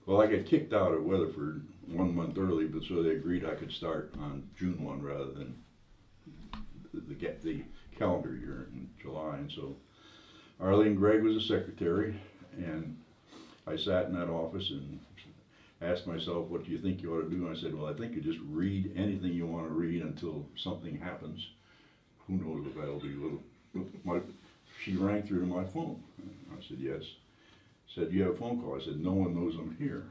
Well, I got kicked out of Weatherford 1 month early, but so they agreed I could start on June 1 rather than the calendar year in July. And so Arlene Gregg was the secretary, and I sat in that office and asked myself, what do you think you ought to do? And I said, well, I think you just read anything you want to read until something happens. Who knows what that'll be? She rang through to my phone. I said, yes. Said, you have a phone call? I said, no one knows I'm here.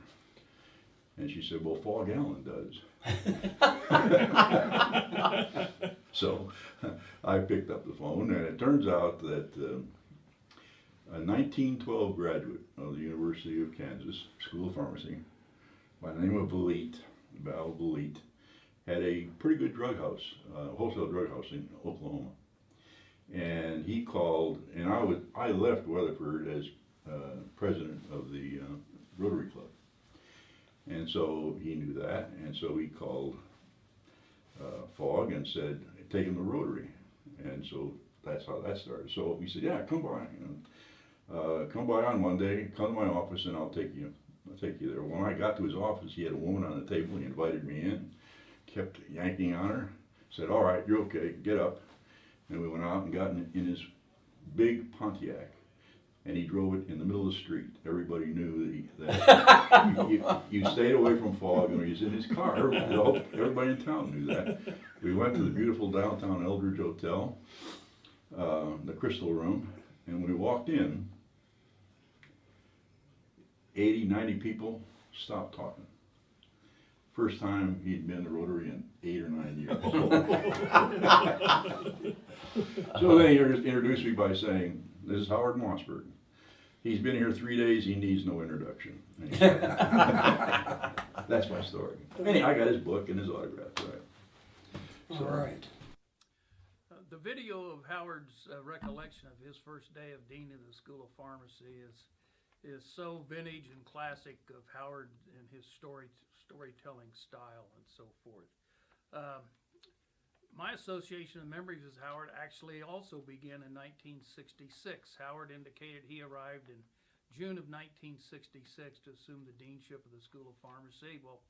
And she said, well, Fog Allen does. So I picked up the phone, and it turns out that a 1912 graduate of the University of Kansas School of Pharmacy by the name of Val Belite, had a pretty good drug house, wholesale drug house in Oklahoma. And he called, and I left Weatherford as president of the Rotary Club. And so he knew that, and so he called Fogg and said, take him to Rotary. And so that's how that started. So he said, yeah, come by. Come by on Monday, come to my office, and I'll take you there. When I got to his office, he had a woman on the table. He invited me in, kept yanking on her, said, all right, you're okay, get up. And we went out and got in his big Pontiac, and he drove it in the middle of the street. Everybody knew that you stayed away from Fogg when he was in his car. Everybody in town knew that. We went to the beautiful downtown Eldridge Hotel, the Crystal Room, and when we walked in, 80, 90 people stopped talking. First time he'd been to Rotary in 8 or 9 years. So then he introduced me by saying, this is Howard Mossberg. He's been here 3 days, he needs no introduction. That's my story. Anyway, I got his book and his autograph. Right. All right. The video of Howard's recollection of his first day of dean of the School of Pharmacy is so vintage and classic of Howard and his storytelling style and so forth. My association of memories with Howard actually also began in 1966. Howard indicated he arrived in June of 1966 to assume the deanship of the School of Pharmacy. Well,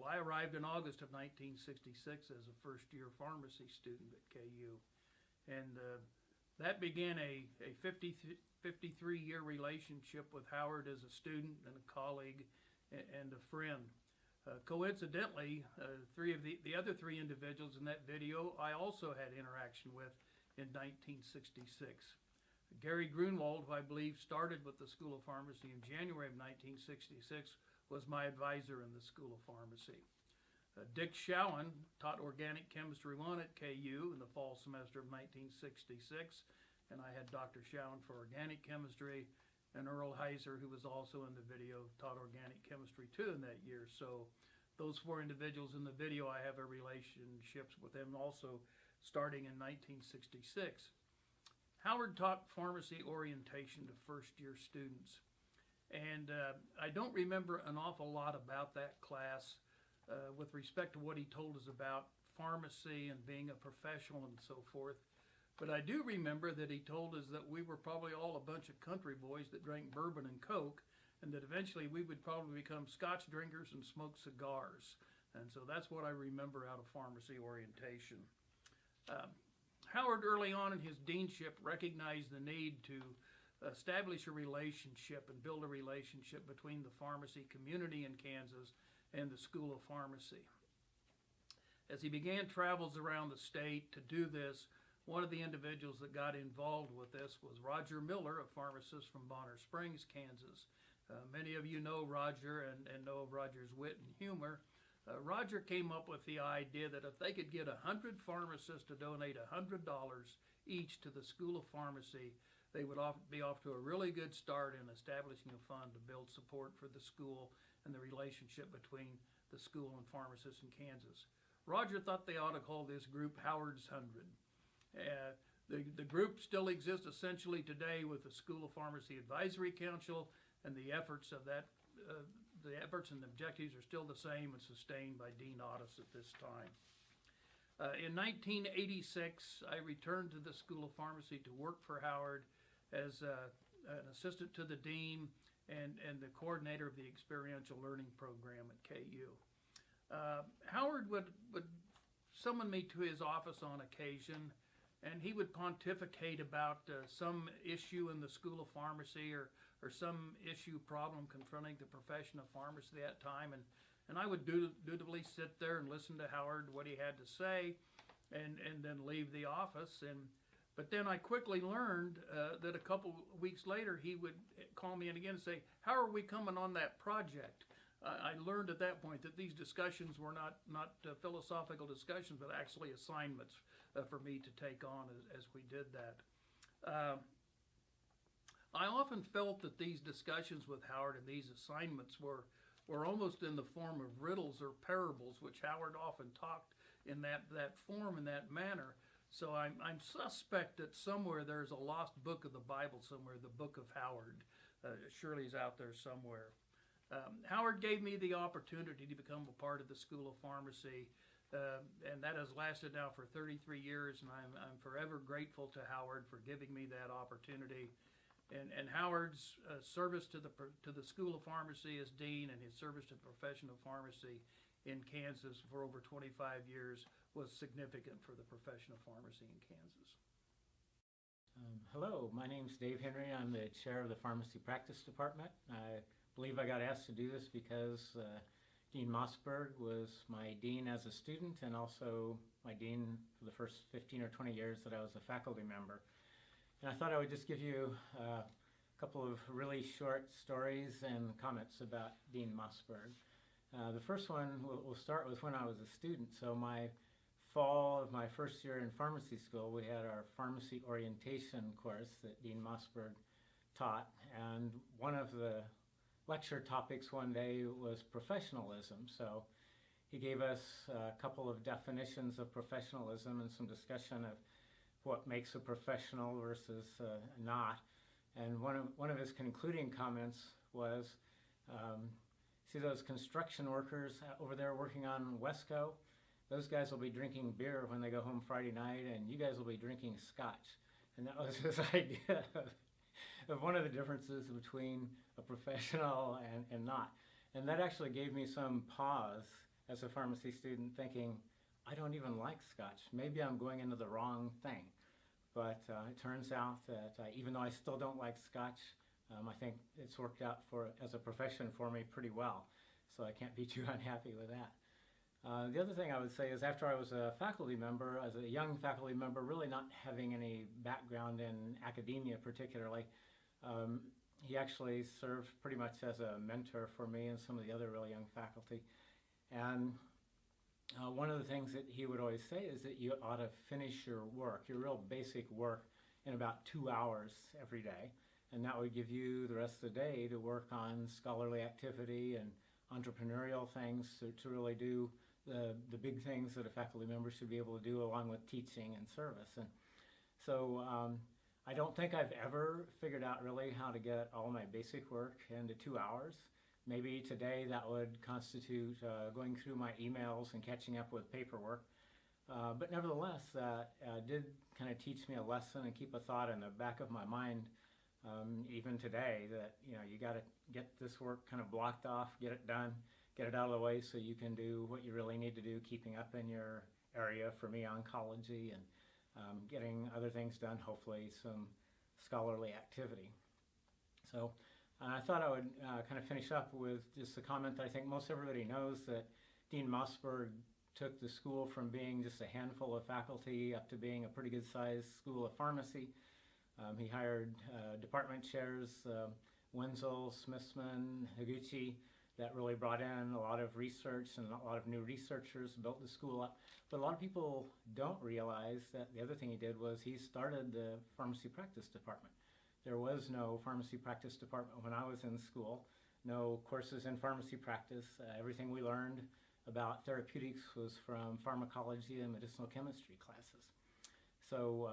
I arrived in August of 1966 as a first-year pharmacy student at KU. And that began a 53-year relationship with Howard as a student and a colleague and a friend. Coincidentally, the other three individuals in that video I also had interaction with in 1966. Gary Grunwald, who I believe started with the School of Pharmacy in January of 1966, was my advisor in the School of Pharmacy. Dick Schowen taught Organic Chemistry 1 at KU in the fall semester of 1966, and I had Dr. Schowen for Organic Chemistry, and Earl Heiser, who was also in the video, taught Organic Chemistry 2 in that year. So those four individuals in the video, I have a relationships with them also starting in 1966. Howard taught pharmacy orientation to first-year students. And I don't remember an awful lot about that class with respect to what he told us about pharmacy and being a professional and so forth. But I do remember that he told us that we were probably all a bunch of country boys that drank bourbon and Coke, and that eventually we would probably become Scotch drinkers and smoke cigars. And so that's what I remember out of pharmacy orientation. Howard, early on in his deanship, recognized the need to establish a relationship and build a relationship between the pharmacy community in Kansas and the School of Pharmacy. As he began travels around the state to do this, one of the individuals that got involved with this was Roger Miller, a pharmacist from Bonner Springs, Kansas. Many of you know Roger and know of Roger's wit and humor. Roger came up with the idea that if they could get 100 pharmacists to donate $100 each to the School of Pharmacy, they would be off to a really good start in establishing a fund to build support for the school and the relationship between the school and pharmacists in Kansas. Roger thought they ought to call this group Howard's 100. The group still exists essentially today with the School of Pharmacy Advisory Council, and the efforts of that, the efforts and objectives are still the same and sustained by Dean Otis at this time. In 1986, I returned to the School of Pharmacy to work for Howard as an assistant to the dean and the coordinator of the experiential learning program at KU. Howard would summon me to his office on occasion, and he would pontificate about some issue in the School of Pharmacy or some issue problem confronting the profession of pharmacy at that time, and I would dutifully sit there and listen to Howard, what he had to say, and then leave the office. But then I quickly learned that a couple weeks later he would call me in again and say, "How are we coming on that project?" I learned at that point that these discussions were not philosophical discussions, but actually assignments for me to take on as we did that. I often felt that these discussions with Howard and these assignments were almost in the form of riddles or parables, which Howard often talked in that form, in that manner. So I'm suspect that somewhere there's a lost book of the Bible somewhere, the book of Howard. Surely is out there somewhere. Howard gave me the opportunity to become a part of the School of Pharmacy, and that has lasted now for 33 years, and I'm forever grateful to Howard for giving me that opportunity. And Howard's service to the School of Pharmacy as dean, and his service to the profession of pharmacy in Kansas for over 25 years was significant for the profession of pharmacy in Kansas. Hello, my name's Dave Henry. I'm the chair of the Pharmacy Practice Department. I believe I got asked to do this because Dean Mossberg was my dean as a student and also my dean for the first 15 or 20 years that I was a faculty member. And I thought I would just give you a couple of really short stories and comments about Dean Mossberg. The first one, we'll start with when I was a student. So my fall of my first year in pharmacy school, we had our pharmacy orientation course that Dean Mossberg taught. And one of the lecture topics one day was professionalism. So he gave us a couple of definitions of professionalism and some discussion of what makes a professional versus not. And one of his concluding comments was, see those construction workers over there working on Wesco? Those guys will be drinking beer when they go home Friday night, and you guys will be drinking scotch. And that was his idea of one of the differences between a professional and not. And that actually gave me some pause as a pharmacy student, thinking, I don't even like scotch. Maybe I'm going into the wrong thing. But it turns out that even though I still don't like scotch, I think it's worked out as a profession for me pretty well. So I can't be too unhappy with that. The other thing I would say is after I was a faculty member, as a young faculty member, really not having any background in academia particularly, he actually served pretty much as a mentor for me and some of the other really young faculty. And one of the things that he would always say is that you ought to finish your work, your real basic work, in about 2 hours every day. And that would give you the rest of the day to work on scholarly activity and entrepreneurial things to really do the big things that a faculty member should be able to do along with teaching and service. And so I don't think I've ever figured out really how to get all my basic work into 2 hours. Maybe today that would constitute going through my emails and catching up with paperwork. But nevertheless, that did kind of teach me a lesson and keep a thought in the back of my mind even today that, you got to get this work kind of blocked off, get it done, get it out of the way so you can do what you really need to do, keeping up in your area, for me, oncology, and getting other things done, hopefully some scholarly activity. So I thought I would kind of finish up with just a comment that I think most everybody knows, that Dean Mossberg took the school from being just a handful of faculty up to being a pretty good-sized school of pharmacy. He hired department chairs, Wenzel, Smithman, Higuchi, that really brought in a lot of research and a lot of new researchers, built the school up. But a lot of people don't realize that the other thing he did was he started the pharmacy practice department. There was no pharmacy practice department when I was in school, no courses in pharmacy practice. Everything we learned about therapeutics was from pharmacology and medicinal chemistry classes. So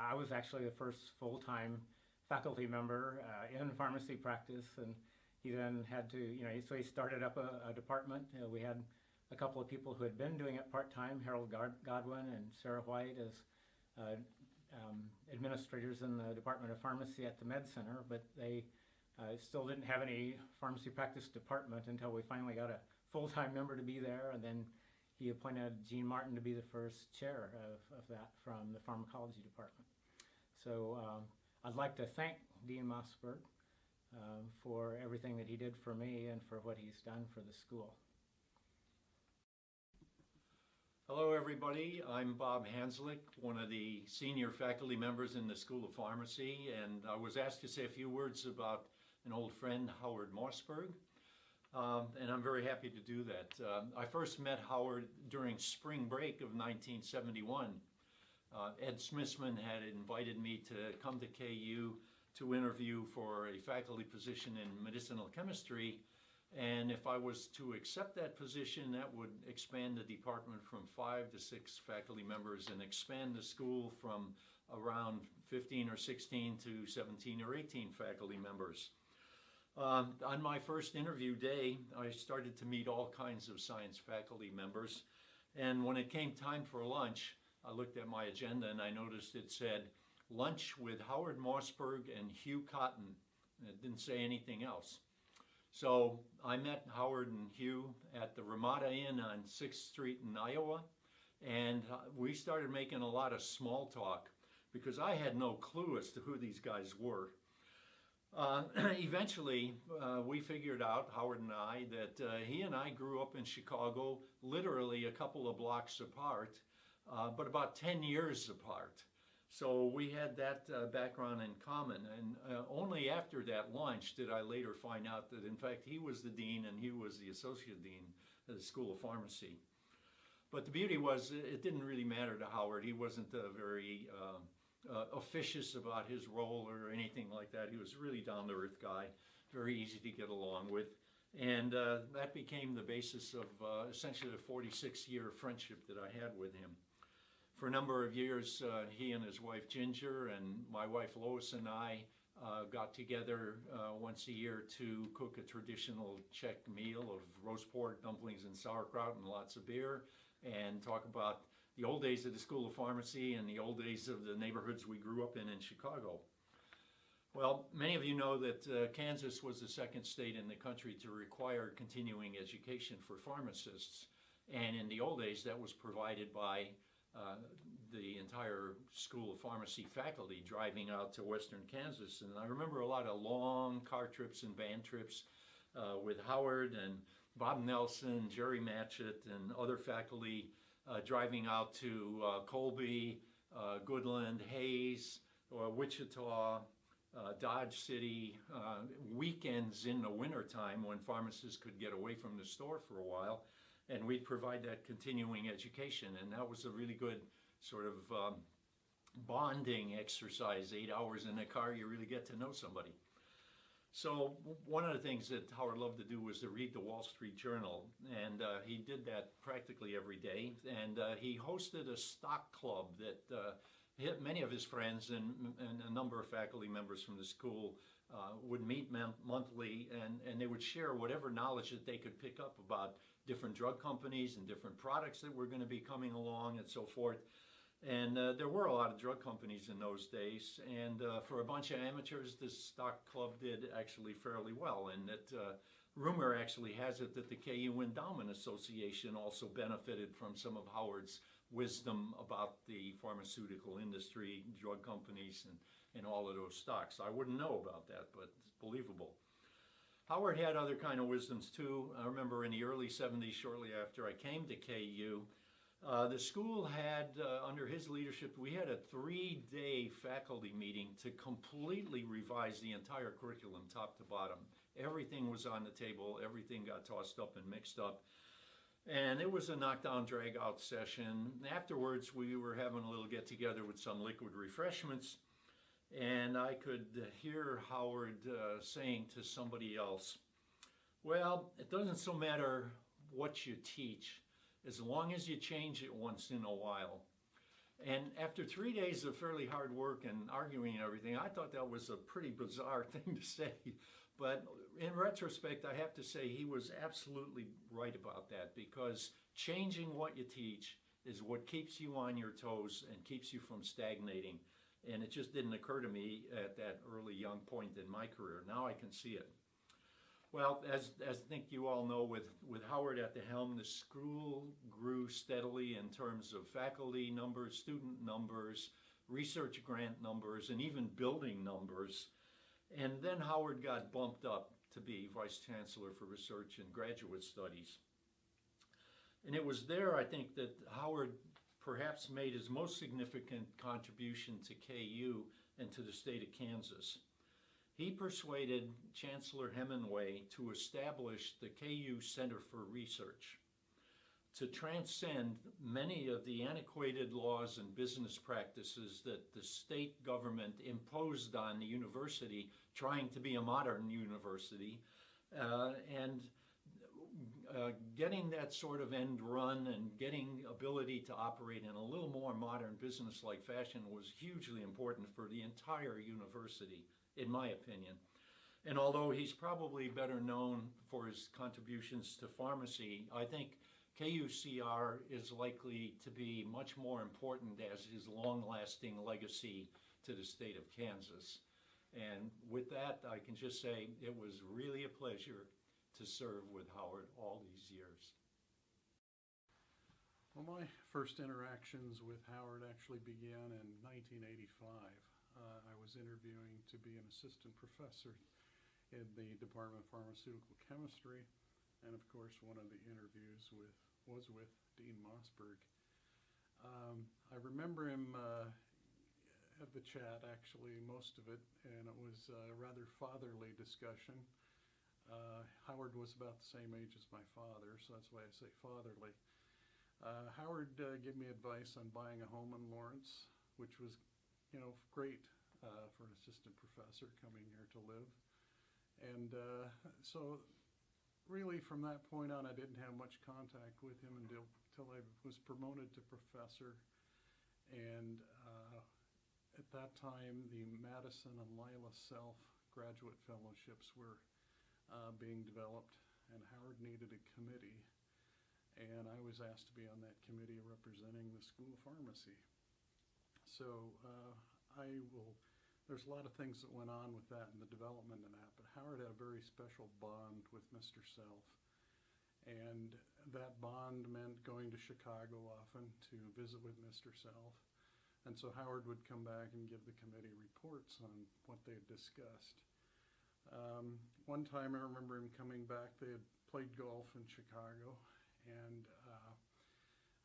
I was actually the first full-time faculty member in pharmacy practice, and he then had to, so he started up a department. We had a couple of people who had been doing it part-time, Harold Godwin and Sarah White, as administrators in the Department of Pharmacy at the Med Center, but they I still didn't have any pharmacy practice department until we finally got a full-time member to be there, and then he appointed Gene Martin to be the first chair of that from the pharmacology department. So I'd like to thank Dean Mossberg for everything that he did for me and for what he's done for the school. Hello everybody, I'm Bob Hanslick, one of the senior faculty members in the School of Pharmacy, and I was asked to say a few words about an old friend, Howard Mossberg, and I'm very happy to do that. I first met Howard during spring break of 1971. Ed Smithman had invited me to come to KU to interview for a faculty position in medicinal chemistry, and if I was to accept that position, that would expand the department from 5 to 6 faculty members and expand the school from around 15 or 16 to 17 or 18 faculty members. On my first interview day, I started to meet all kinds of science faculty members, and when it came time for lunch, I looked at my agenda and I noticed it said, lunch with Howard Mossberg and Hugh Cotton, and it didn't say anything else. So I met Howard and Hugh at the Ramada Inn on 6th Street in Iowa, and we started making a lot of small talk because I had no clue as to who these guys were. Eventually, we figured out, Howard and I, that he and I grew up in Chicago, literally a couple of blocks apart, but about 10 years apart. So we had that background in common, and only after that lunch did I later find out that in fact he was the dean and he was the associate dean of the School of Pharmacy. But the beauty was it didn't really matter to Howard. He wasn't very officious about his role or anything like that. He was a really down-to-earth guy, very easy to get along with, and that became the basis of essentially the 46-year friendship that I had with him. For a number of years, he and his wife Ginger and my wife Lois and I got together once a year to cook a traditional Czech meal of roast pork, dumplings, and sauerkraut, and lots of beer, and talk about the old days of the School of Pharmacy and the old days of the neighborhoods we grew up in Chicago. Well, many of you know that Kansas was the second state in the country to require continuing education for pharmacists, and in the old days that was provided by the entire School of Pharmacy faculty driving out to western Kansas. And I remember a lot of long car trips and van trips with Howard and Bob Nelson, Jerry Matchett, and other faculty driving out to Colby, Goodland, Hayes, Wichita, Dodge City, weekends in the wintertime when pharmacists could get away from the store for a while. And we'd provide that continuing education, and that was a really good sort of bonding exercise. 8 hours in the car, you really get to know somebody. So one of the things that Howard loved to do was to read the Wall Street Journal, and he did that practically every day. And he hosted a stock club that many of his friends and a number of faculty members from the school would meet monthly, and they would share whatever knowledge that they could pick up about different drug companies and different products that were going to be coming along and so forth. And there were a lot of drug companies in those days, and for a bunch of amateurs, this stock club did actually fairly well. And that rumor actually has it that the KU Endowment Association also benefited from some of Howard's wisdom about the pharmaceutical industry, drug companies, and all of those stocks. I wouldn't know about that, but it's believable. Howard had other kind of wisdoms too. I remember in the early 70s, shortly after I came to KU, the school had, under his leadership, we had a 3-day faculty meeting to completely revise the entire curriculum top to bottom. Everything was on the table, everything got tossed up and mixed up. And it was a knockdown, drag-out session. Afterwards, we were having a little get-together with some liquid refreshments, and I could hear Howard saying to somebody else, well, it doesn't so matter what you teach, as long as you change it once in a while. And after 3 days of fairly hard work and arguing and everything, I thought that was a pretty bizarre thing to say. But in retrospect, I have to say he was absolutely right about that, because changing what you teach is what keeps you on your toes and keeps you from stagnating. And it just didn't occur to me at that early young point in my career. Now I can see it. Well, as I think you all know, with Howard at the helm, the school grew steadily in terms of faculty numbers, student numbers, research grant numbers, and even building numbers. And then Howard got bumped up to be Vice Chancellor for Research and Graduate Studies. And it was there, I think, that Howard perhaps made his most significant contribution to KU and to the state of Kansas. He persuaded Chancellor Hemingway to establish the KU Center for Research, to transcend many of the antiquated laws and business practices that the state government imposed on the university, trying to be a modern university, and getting that sort of end run and getting ability to operate in a little more modern business-like fashion was hugely important for the entire university, in my opinion. And although he's probably better known for his contributions to pharmacy, I think KUCR is likely to be much more important as his long-lasting legacy to the state of Kansas. And with that, I can just say it was really a pleasure to serve with Howard all these years. Well, my first interactions with Howard actually began in 1985. I was interviewing to be an assistant professor in the Department of Pharmaceutical Chemistry, and of course one of the interviews was with Dean Mossberg. I remember him at the chat, actually, most of it, and it was a rather fatherly discussion. Howard was about the same age as my father, so that's why I say fatherly. Howard gave me advice on buying a home in Lawrence, which was, great for an assistant professor coming here to live. And so really from that point on, I didn't have much contact with him until I was promoted to professor. And at that time, the Madison and Lila Self graduate fellowships were being developed, and Howard needed a committee. And I was asked to be on that committee representing the School of Pharmacy. So there's a lot of things that went on with that and the development of that, but Howard had a very special bond with Mr. Self. And that bond meant going to Chicago often to visit with Mr. Self. And so Howard would come back and give the committee reports on what they had discussed. One time I remember him coming back, they had played golf in Chicago, and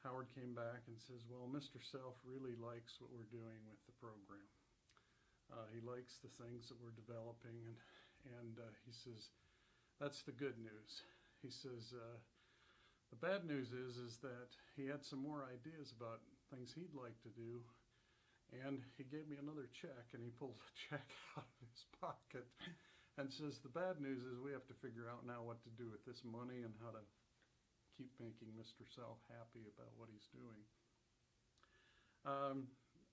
Howard came back and says, well, Mr. Self really likes what we're doing with the program. He likes the things that we're developing, and he says, that's the good news. He says, the bad news is that he had some more ideas about things he'd like to do, and he gave me another check, and he pulled a check out of his pocket and says, the bad news is we have to figure out now what to do with this money and how to keep making Mr. Self happy about what he's doing.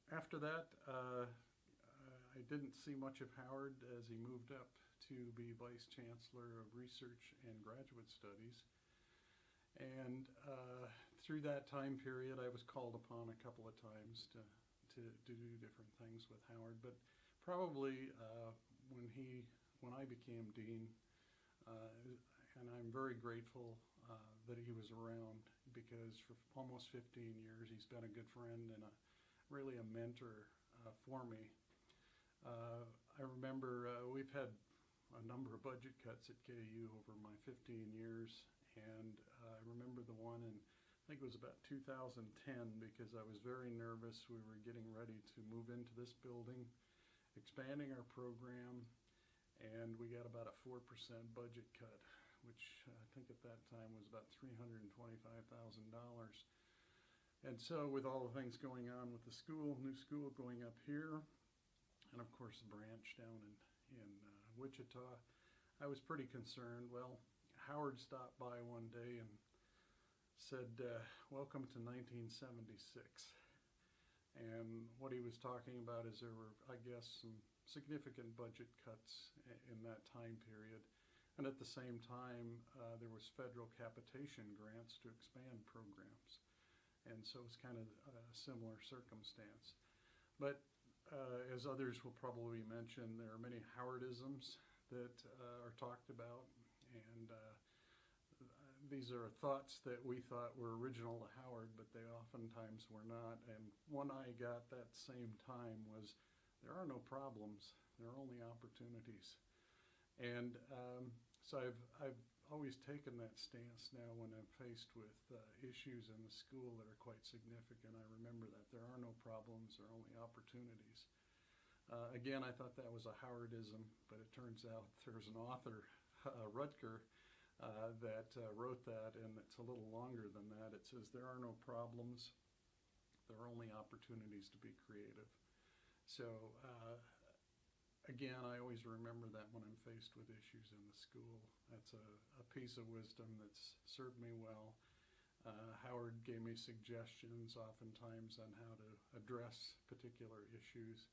After that, I didn't see much of Howard as he moved up to be Vice Chancellor of Research and Graduate Studies. And through that time period, I was called upon a couple of times to do different things with Howard. But probably when I became dean, and I'm very grateful that he was around, because for almost 15 years he's been a good friend and really a mentor for me. I remember we've had a number of budget cuts at KU over my 15 years, and I remember the one in, I think it was about 2010, because I was very nervous. We were getting ready to move into this building, expanding our program, and we got about a 4% budget cut, which I think at that time was about $325,000. And so with all the things going on with the school, new school going up here, and of course the branch down in Wichita, I was pretty concerned. Well, Howard stopped by one day and said, welcome to 1976. And what he was talking about is there were, I guess, some significant budget cuts in that time period. And at the same time, there was federal capitation grants to expand programs. And so it's kind of a similar circumstance. But as others will probably mention, there are many Howardisms that are talked about, and these are thoughts that we thought were original to Howard, but they oftentimes were not. And one I got that same time was, there are no problems, there are only opportunities. And so I've always taken that stance now when I'm faced with issues in the school that are quite significant. I remember that there are no problems, there are only opportunities. Again, I thought that was a Howardism, but it turns out there's an author, Rutger, that wrote that, and it's a little longer than that. It says, there are no problems, there are only opportunities to be creative. So again, I always remember that when I'm faced with issues in the school. That's a piece of wisdom that's served me well. Howard gave me suggestions oftentimes on how to address particular issues,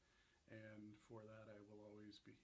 and for that I will always be